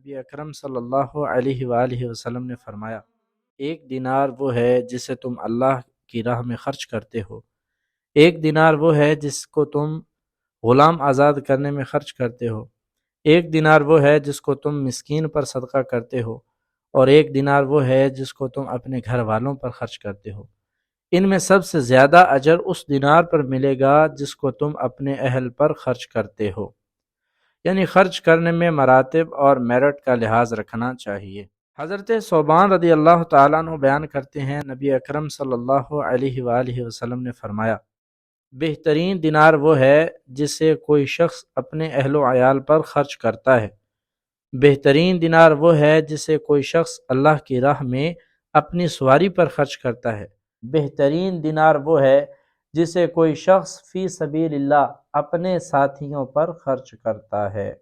نبی اکرم صلی اللہ علیہ وآلہ وسلم نے فرمایا، ایک دینار وہ ہے جسے تم اللہ کی راہ میں خرچ کرتے ہو، ایک دینار وہ ہے جس کو تم غلام آزاد کرنے میں خرچ کرتے ہو، ایک دینار وہ ہے جس کو تم مسکین پر صدقہ کرتے ہو، اور ایک دینار وہ ہے جس کو تم اپنے گھر والوں پر خرچ کرتے ہو۔ ان میں سب سے زیادہ اجر اس دینار پر ملے گا جس کو تم اپنے اہل پر خرچ کرتے ہو۔ یعنی خرچ کرنے میں مراتب اور میرٹ کا لحاظ رکھنا چاہیے۔ حضرت ثوبان رضی اللہ تعالیٰ عنہ بیان کرتے ہیں، نبی اکرم صلی اللہ علیہ وآلہ وسلم نے فرمایا، بہترین دینار وہ ہے جسے کوئی شخص اپنے اہل و عیال پر خرچ کرتا ہے، بہترین دینار وہ ہے جسے کوئی شخص اللہ کی راہ میں اپنی سواری پر خرچ کرتا ہے، بہترین دینار وہ ہے جسے کوئی شخص فی سبیل اللہ اپنے ساتھیوں پر خرچ کرتا ہے۔